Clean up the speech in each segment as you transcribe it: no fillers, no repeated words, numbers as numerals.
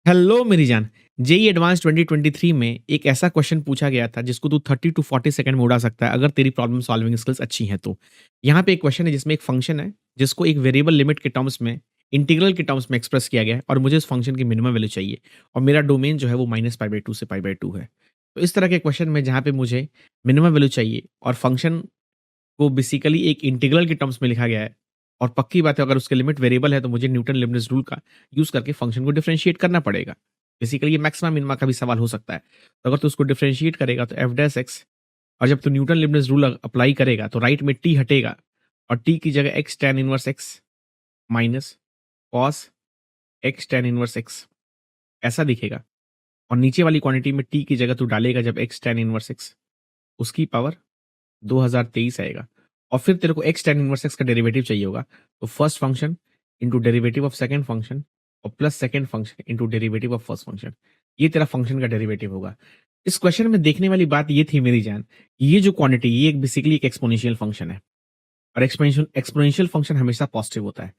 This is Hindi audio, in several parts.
हेलो मेरी जान। जेईई एडवांस 2023 में एक ऐसा क्वेश्चन पूछा गया था जिसको तू 30 टू 40 सेकंड में उड़ा सकता है अगर तेरी प्रॉब्लम सॉल्विंग स्किल्स अच्छी हैं तो। यहाँ पे एक क्वेश्चन है जिसमें एक फंक्शन है जिसको एक वेरिएबल लिमिट के टर्म्स में इंटीग्रल के टर्म्स में एक्सप्रेस किया गया है और मुझे उस फंक्शन की मिनिमम वैल्यू चाहिए और मेरा डोमेन जो है वो -π/2 से π/2 है। तो इस तरह के क्वेश्चन में जहाँ पे मुझे मिनिमम वैल्यू चाहिए और फंक्शन को बेसिकली एक इंटीग्रल के टर्म्स में लिखा गया है और पक्की बात है अगर उसके लिमिट वेरिएबल है तो मुझे न्यूटन लीबनिज़ रूल का यूज़ करके फंक्शन को डिफरेंशिएट करना पड़ेगा। बेसिकली ये मैक्सिमा मिनिमा का भी सवाल हो सकता है। तो अगर तू उसको डिफरेंशिएट करेगा तो एफ डैश एक्स और जब तू न्यूटन लीबनिज़ रूल अप्लाई करेगा तो राइट में टी हटेगा और टी की जगह x tan inverse x minus cos x tan inverse x ऐसा दिखेगा और नीचे वाली क्वांटिटी में टी की जगह तू डालेगा जब एक्स tan इनवर्स एक्स उसकी पावर 2023 आएगा और फिर तेरे को x tan इनवर्स x का डेरिवेटिव चाहिए होगा। तो first function into derivative of second function और plus second function into derivative of first function. ये तेरा फंक्शन का डेरिवेटिव होगा। इस क्वेश्चन में देखने वाली बात ये थी मेरी जान, कि ये जो क्वांटिटी ये एक बेसिकली एक एक्सपोनेंशियल फंक्शन है और एक्सपोनेंशियल फंक्शन हमेशा पॉजिटिव होता है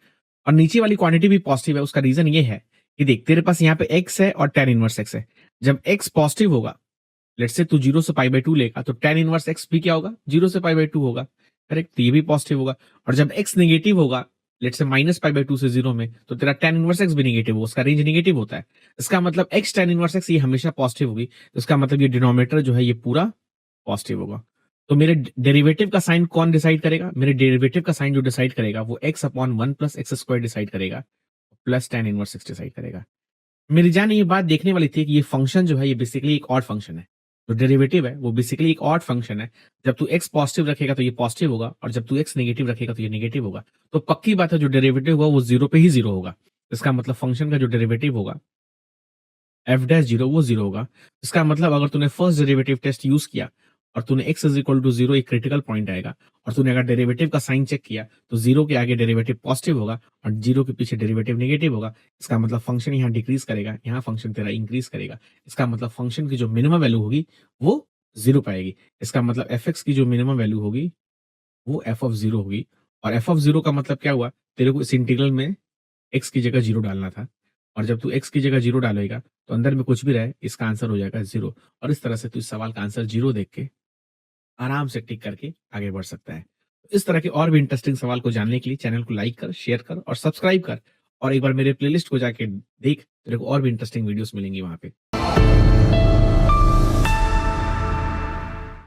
और नीचे वाली क्वांटिटी भी पॉजिटिव है। उसका रीजन ये है कि देख तेरे पास यहाँ पे x है और tan इनवर्स x है। जब x पॉजिटिव होगा, लेट्स से तू 0 से π/2 लेगा तो tan इनवर्स x भी क्या होगा 0 से π/2 होगा। करेक्ट, तो ये भी पॉजिटिव होगा और जब x नेगेटिव होगा, लेट्स से -π/2 से 0 में, तो तेरा tan इनवर्स x भी नेगेटिव होगा, उसका रेंज नेगेटिव होता है। इसका मतलब x tan इनवर्स x ये हमेशा पॉजिटिव होगी। तो इसका मतलब ये डिनोमिनेटर जो है ये पूरा पॉजिटिव होगा। तो मेरे डेरिवेटिव का साइन कौन डिसाइड करेगा? मेरे डेरिवेटिव का साइन जो डिसाइड करेगा वो x/1 + x² डिसाइड करेगा, plus tan inverse x decide करेगा। मेरी जान ये बात देखने वाली थी कि ये फंक्शन जो है ये बेसिकली एक ऑड फंक्शन है। जो डेरिवेटिव है वो बेसिकली एक ऑड फंक्शन है। जब तू x पॉजिटिव रखेगा तो ये पॉजिटिव होगा और जब तू x नेगेटिव रखेगा तो ये नेगेटिव होगा। तो पक्की बात है जो डेरिवेटिव होगा वो 0 पे ही 0 होगा। इसका मतलब फंक्शन का जो डेरिवेटिव होगा f' 0 वो 0 होगा। इसका मतलब अगर तूने फर्स्ट डेरिवेटिव टेस्ट यूज़ किया और तूने x = 0 एक क्रिटिकल पॉइंट आएगा और तूने अगर डेरिवेटिव का साइन चेक किया तो 0 के आगे डेरिवेटिव पॉजिटिव होगा और 0 के पीछे डेरिवेटिव नेगेटिव होगा। इसका मतलब फंक्शन यहाँ डिक्रीज करेगा, यहाँ फंक्शन तेरा इंक्रीज करेगा। इसका मतलब फंक्शन की जो मिनिमम वैल्यू होगी वो 0 पाएगी। इसका मतलब f(x) की जो मिनिमम वैल्यू होगी वो f(0) होगी और f(0) का मतलब क्या हुआ? तेरे को इस इंटीग्रल में x की जगह 0 डालना था और जब तू x की जगह 0 डालेगा तो अंदर में कुछ भी रहे इसका आंसर हो जाएगा 0 और इस तरह से तू इस सवाल का आंसर 0 देख के आराम से टिक करके आगे बढ़ सकता है। इस तरह के और भी इंटरेस्टिंग सवाल को जानने के लिए चैनल को लाइक कर, शेयर कर और सब्सक्राइब कर और एक बार मेरे प्लेलिस्ट को जाके देख, तेरे को और भी इंटरेस्टिंग वीडियोस मिलेंगी वहाँ पे।